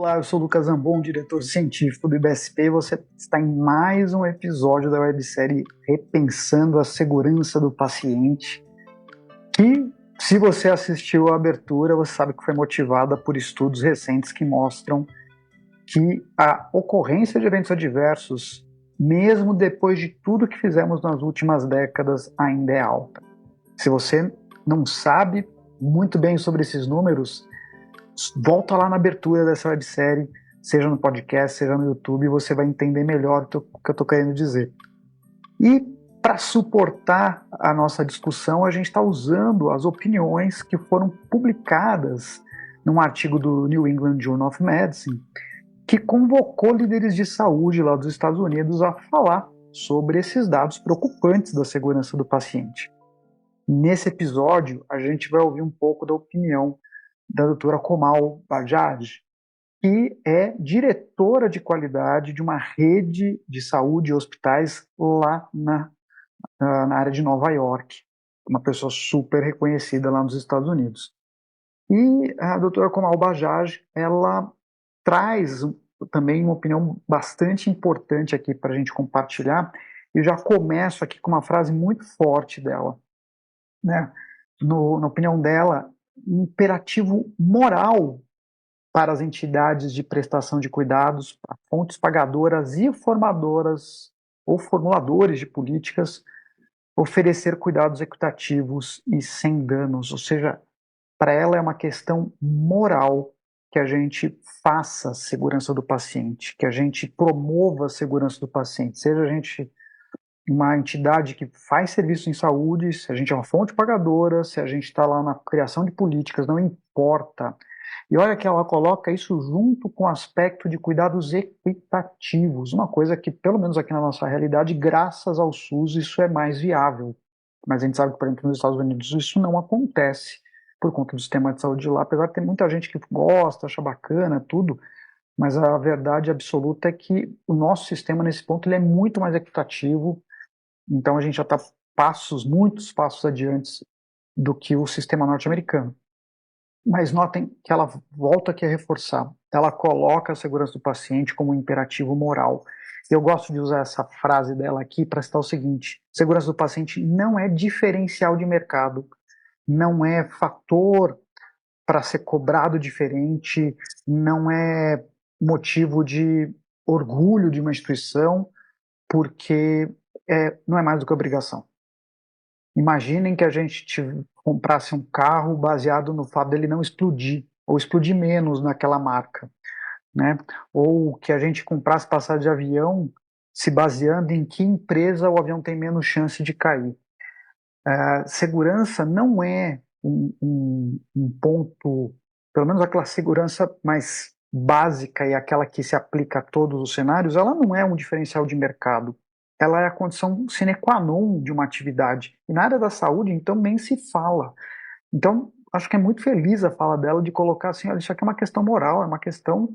Olá, eu sou o Lucas Zambon, diretor científico do IBSP, e você está em mais um episódio da websérie Repensando a Segurança do Paciente, que, se você assistiu à abertura, você sabe que foi motivada por estudos recentes que mostram que a ocorrência de eventos adversos, mesmo depois de tudo que fizemos nas últimas décadas, ainda é alta. Se você não sabe muito bem sobre esses números, volta lá na abertura dessa websérie, seja no podcast, seja no YouTube, e você vai entender melhor o que eu estou querendo dizer. E para suportar a nossa discussão, a gente está usando as opiniões que foram publicadas num artigo do New England Journal of Medicine, que convocou líderes de saúde lá dos Estados Unidos a falar sobre esses dados preocupantes da segurança do paciente. Nesse episódio, a gente vai ouvir um pouco da opinião da doutora Komal Bajaj, que é diretora de qualidade de uma rede de saúde e hospitais lá na área de Nova York, uma pessoa super reconhecida lá nos Estados Unidos. E a doutora Komal Bajaj, ela traz também uma opinião bastante importante aqui para a gente compartilhar, e já começo aqui com uma frase muito forte dela, né? Na opinião dela, imperativo moral para as entidades de prestação de cuidados, para fontes pagadoras e formadoras ou formuladores de políticas, oferecer cuidados equitativos e sem danos. Ou seja, para ela é uma questão moral que a gente faça a segurança do paciente, que a gente promova a segurança do paciente, seja a gente uma entidade que faz serviço em saúde, se a gente é uma fonte pagadora, se a gente está lá na criação de políticas, não importa. E olha que ela coloca isso junto com o aspecto de cuidados equitativos, uma coisa que, pelo menos aqui na nossa realidade, graças ao SUS, isso é mais viável. Mas a gente sabe que, por exemplo, nos Estados Unidos isso não acontece, por conta do sistema de saúde de lá, apesar de ter muita gente que gosta, acha bacana, tudo, mas a verdade absoluta é que o nosso sistema, nesse ponto, ele é muito mais equitativo. Então a gente já está muitos passos adiante do que o sistema norte-americano. Mas notem que ela volta aqui a reforçar. Ela coloca a segurança do paciente como um imperativo moral. Eu gosto de usar essa frase dela aqui para citar o seguinte: segurança do paciente não é diferencial de mercado, não é fator para ser cobrado diferente, não é motivo de orgulho de uma instituição, porque não é mais do que obrigação. Imaginem que a gente comprasse um carro baseado no fato dele não explodir, ou explodir menos naquela marca, né? Ou que a gente comprasse passagem de avião se baseando em que empresa o avião tem menos chance de cair. Segurança não é um ponto, pelo menos aquela segurança mais básica e aquela que se aplica a todos os cenários, ela não é um diferencial de mercado. Ela é a condição sine qua non de uma atividade. E na área da saúde, então, nem se fala. Então, acho que é muito feliz a fala dela de colocar assim, olha, isso aqui é uma questão moral, é uma questão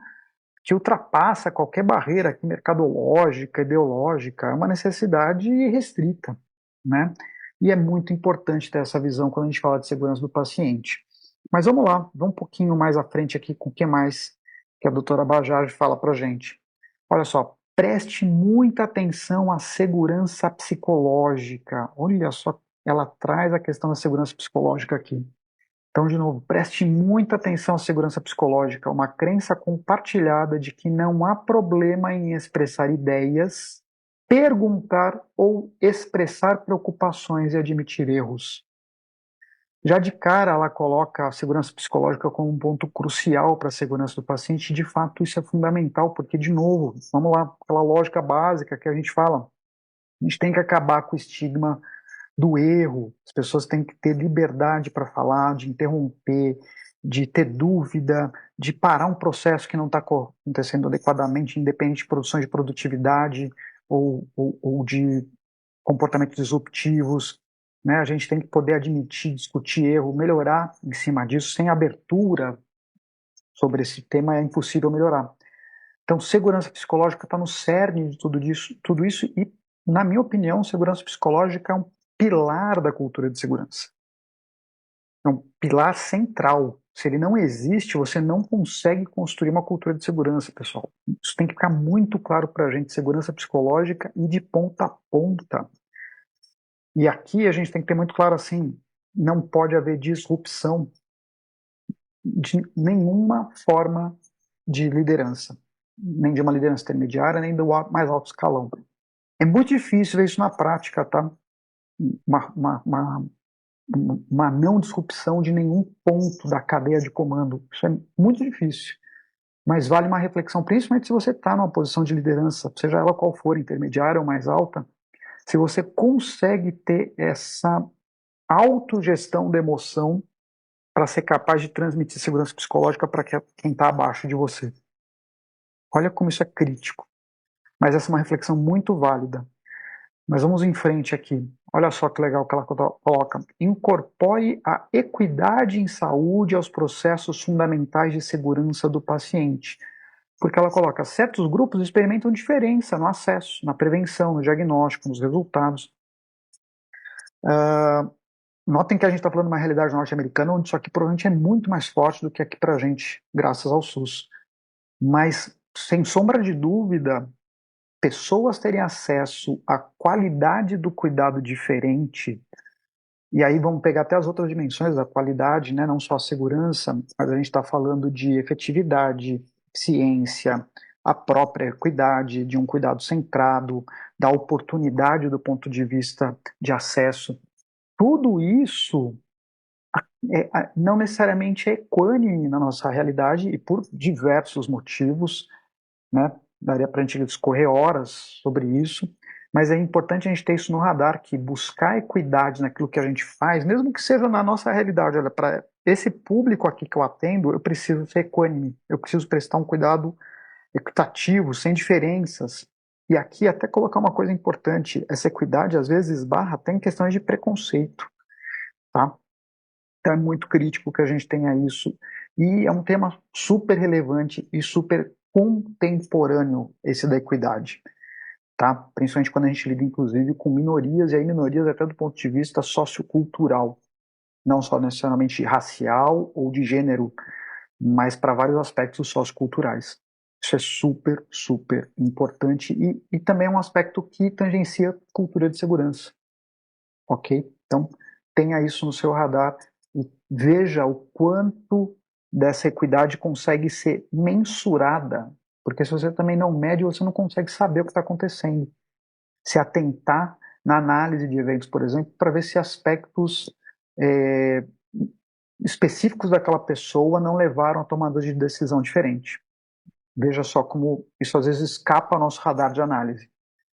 que ultrapassa qualquer barreira aqui, mercadológica, ideológica, é uma necessidade restrita, né? E é muito importante ter essa visão quando a gente fala de segurança do paciente. Mas vamos lá, vamos um pouquinho mais à frente aqui com o que mais que a doutora Bajaj fala para a gente. Olha só, preste muita atenção à segurança psicológica. Olha só, ela traz a questão da segurança psicológica aqui. Então, de novo, preste muita atenção à segurança psicológica, uma crença compartilhada de que não há problema em expressar ideias, perguntar ou expressar preocupações e admitir erros. Já de cara, ela coloca a segurança psicológica como um ponto crucial para a segurança do paciente, e de fato isso é fundamental, porque, de novo, vamos lá, aquela lógica básica que a gente fala, a gente tem que acabar com o estigma do erro, as pessoas têm que ter liberdade para falar, de interromper, de ter dúvida, de parar um processo que não está acontecendo adequadamente, independente de produção de produtividade ou de comportamentos disruptivos, né? A gente tem que poder admitir, discutir erro, melhorar em cima disso. Sem abertura sobre esse tema é impossível melhorar. Então, segurança psicológica está no cerne de tudo isso e, na minha opinião, segurança psicológica é um pilar da cultura de segurança. É um pilar central. Se ele não existe, você não consegue construir uma cultura de segurança, pessoal. Isso tem que ficar muito claro para a gente, segurança psicológica e de ponta a ponta. E aqui a gente tem que ter muito claro assim, não pode haver disrupção de nenhuma forma de liderança, nem de uma liderança intermediária, nem do mais alto escalão. É muito difícil ver isso na prática, tá? Uma, uma, uma, uma não disrupção de nenhum ponto da cadeia de comando. Isso é muito difícil. Mas vale uma reflexão, principalmente se você está numa posição de liderança, seja ela qual for, intermediária ou mais alta, se você consegue ter essa autogestão da emoção para ser capaz de transmitir segurança psicológica para quem está abaixo de você. Olha como isso é crítico. Mas essa é uma reflexão muito válida. Mas vamos em frente aqui. Olha só que legal que ela coloca. Incorpore a equidade em saúde aos processos fundamentais de segurança do paciente. Porque ela coloca, certos grupos experimentam diferença no acesso, na prevenção, no diagnóstico, nos resultados. Notem que a gente está falando de uma realidade norte-americana onde isso aqui provavelmente é muito mais forte do que aqui para a gente, graças ao SUS. Mas, sem sombra de dúvida, pessoas terem acesso à qualidade do cuidado diferente, e aí vamos pegar até as outras dimensões da qualidade, né? Não só a segurança, mas a gente está falando de efetividade, ciência, a própria equidade, de um cuidado centrado, da oportunidade do ponto de vista de acesso. Tudo isso não necessariamente é equânime na nossa realidade e por diversos motivos, né? Daria para a gente discorrer horas sobre isso, mas é importante a gente ter isso no radar, que buscar equidade naquilo que a gente faz, mesmo que seja na nossa realidade, olha, para esse público aqui que eu atendo, eu preciso ser equânime, eu preciso prestar um cuidado equitativo, sem diferenças. E aqui até colocar uma coisa importante, essa equidade às vezes esbarra até em questões de preconceito, tá? Então é muito crítico que a gente tenha isso. E é um tema super relevante e super contemporâneo, esse da equidade. Tá? Principalmente quando a gente lida, inclusive, com minorias, e aí minorias até do ponto de vista sociocultural. Não só necessariamente racial ou de gênero, mas para vários aspectos socioculturais. Isso é super, super importante e também é um aspecto que tangencia cultura de segurança. Ok? Então, tenha isso no seu radar e veja o quanto dessa equidade consegue ser mensurada, porque se você também não mede, você não consegue saber o que está acontecendo. Se atentar na análise de eventos, por exemplo, para ver se aspectos específicos daquela pessoa não levaram a tomada de decisão diferente. Veja só como isso às vezes escapa ao nosso radar de análise.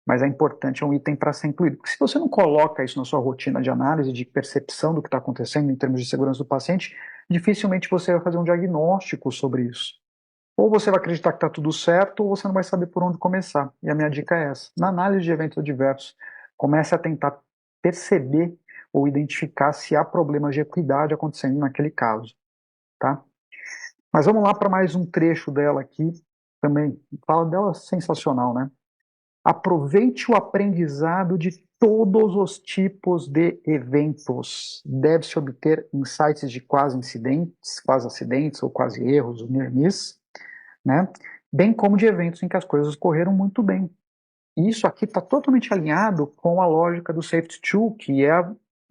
Mas é importante, é um item para ser incluído. Porque se você não coloca isso na sua rotina de análise, de percepção do que está acontecendo em termos de segurança do paciente, dificilmente você vai fazer um diagnóstico sobre isso. Ou você vai acreditar que está tudo certo, ou você não vai saber por onde começar. E a minha dica é essa. Na análise de eventos adversos, comece a tentar perceber ou identificar se há problemas de equidade acontecendo naquele caso. Tá? Mas vamos lá para mais um trecho dela aqui. Também, fala dela sensacional, né? Aproveite o aprendizado de todos os tipos de eventos. Deve-se obter insights de quase incidentes, quase acidentes ou quase erros, ou near miss, né? Bem como de eventos em que as coisas correram muito bem. E isso aqui está totalmente alinhado com a lógica do Safety Tool, que é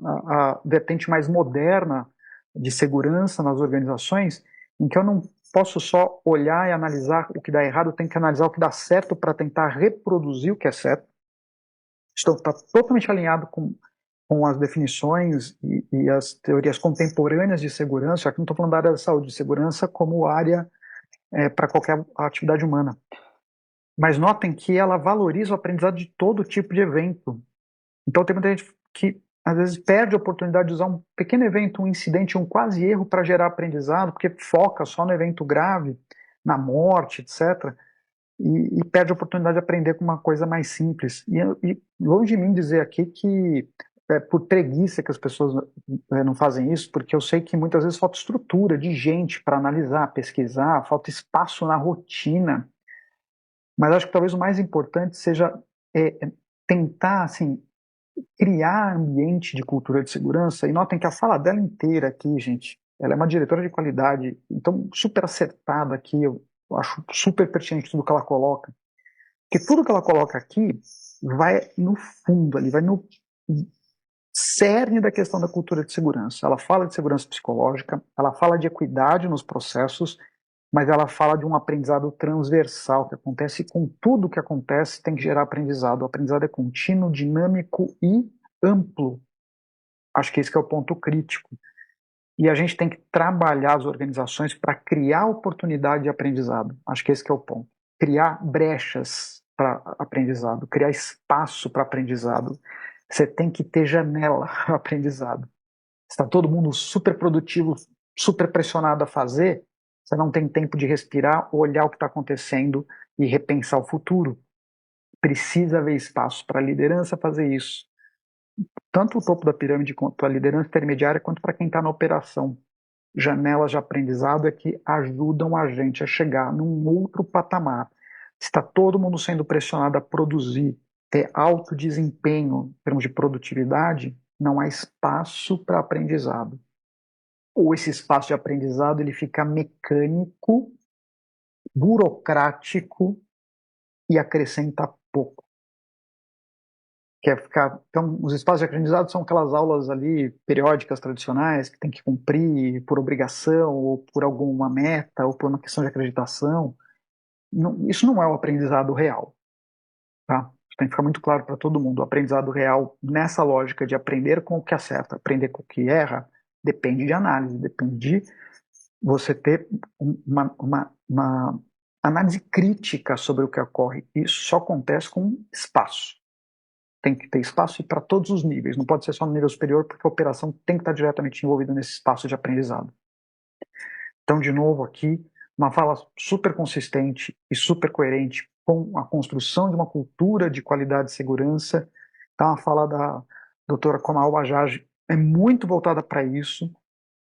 a vertente mais moderna de segurança nas organizações, em que eu não posso só olhar e analisar o que dá errado, eu tenho que analisar o que dá certo para tentar reproduzir o que é certo. Então, está totalmente alinhado com as definições e as teorias contemporâneas de segurança. Aqui não estou falando da área da saúde, de segurança como área para qualquer atividade humana. Mas notem que ela valoriza o aprendizado de todo tipo de evento. Então tem muita gente que às vezes perde a oportunidade de usar um pequeno evento, um incidente, um quase erro para gerar aprendizado, porque foca só no evento grave, na morte, etc. E perde a oportunidade de aprender com uma coisa mais simples. E longe de mim dizer aqui que é por preguiça que as pessoas não fazem isso, porque eu sei que muitas vezes falta estrutura de gente para analisar, pesquisar, falta espaço na rotina. Mas acho que talvez o mais importante seja tentar, assim, criar ambiente de cultura de segurança. E notem que a fala dela inteira aqui, gente, ela é uma diretora de qualidade, então super acertada aqui, eu acho super pertinente tudo que ela coloca, porque tudo que ela coloca aqui vai no fundo, ali vai no cerne da questão da cultura de segurança. Ela fala de segurança psicológica, ela fala de equidade nos processos, mas ela fala de um aprendizado transversal que acontece com tudo que acontece, tem que gerar aprendizado. O aprendizado é contínuo, dinâmico e amplo. Acho que esse que é o ponto crítico. E a gente tem que trabalhar as organizações para criar oportunidade de aprendizado. Acho que esse que é o ponto. Criar brechas para aprendizado, criar espaço para aprendizado. Você tem que ter janela para aprendizado. Está todo mundo super produtivo, super pressionado a fazer, você não tem tempo de respirar, olhar o que está acontecendo e repensar o futuro. Precisa haver espaço para a liderança fazer isso. Tanto o topo da pirâmide quanto a liderança intermediária, quanto para quem está na operação. Janelas de aprendizado é que ajudam a gente a chegar num outro patamar. Está todo mundo sendo pressionado a produzir, ter alto desempenho em termos de produtividade, não há espaço para aprendizado. Ou esse espaço de aprendizado ele fica mecânico, burocrático e acrescenta pouco. Quer ficar, então, os espaços de aprendizado são aquelas aulas ali periódicas tradicionais que tem que cumprir por obrigação ou por alguma meta ou por uma questão de acreditação. Não, isso não é o aprendizado real, tá? Isso tem que ficar muito claro para todo mundo. O aprendizado real, nessa lógica de aprender com o que acerta, aprender com o que erra, depende de análise, depende de você ter uma análise crítica sobre o que ocorre. Isso só acontece com espaço. Tem que ter espaço para todos os níveis, não pode ser só no nível superior, porque a operação tem que estar diretamente envolvida nesse espaço de aprendizado. Então, de novo, aqui, uma fala super consistente e super coerente com a construção de uma cultura de qualidade e segurança. Então, a fala da doutora Komal Bajaj é muito voltada para isso.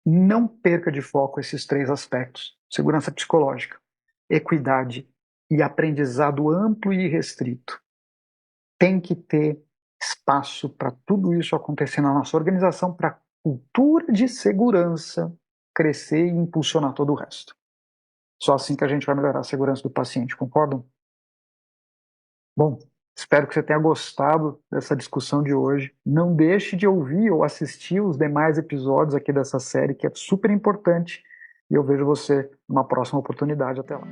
Não perca de foco esses três aspectos: segurança psicológica, equidade e aprendizado amplo e restrito. Tem que ter espaço para tudo isso acontecer na nossa organização, para a cultura de segurança crescer e impulsionar todo o resto. Só assim que a gente vai melhorar a segurança do paciente, concordam? Bom, espero que você tenha gostado dessa discussão de hoje. Não deixe de ouvir ou assistir os demais episódios aqui dessa série, que é super importante. E eu vejo você numa próxima oportunidade. Até lá.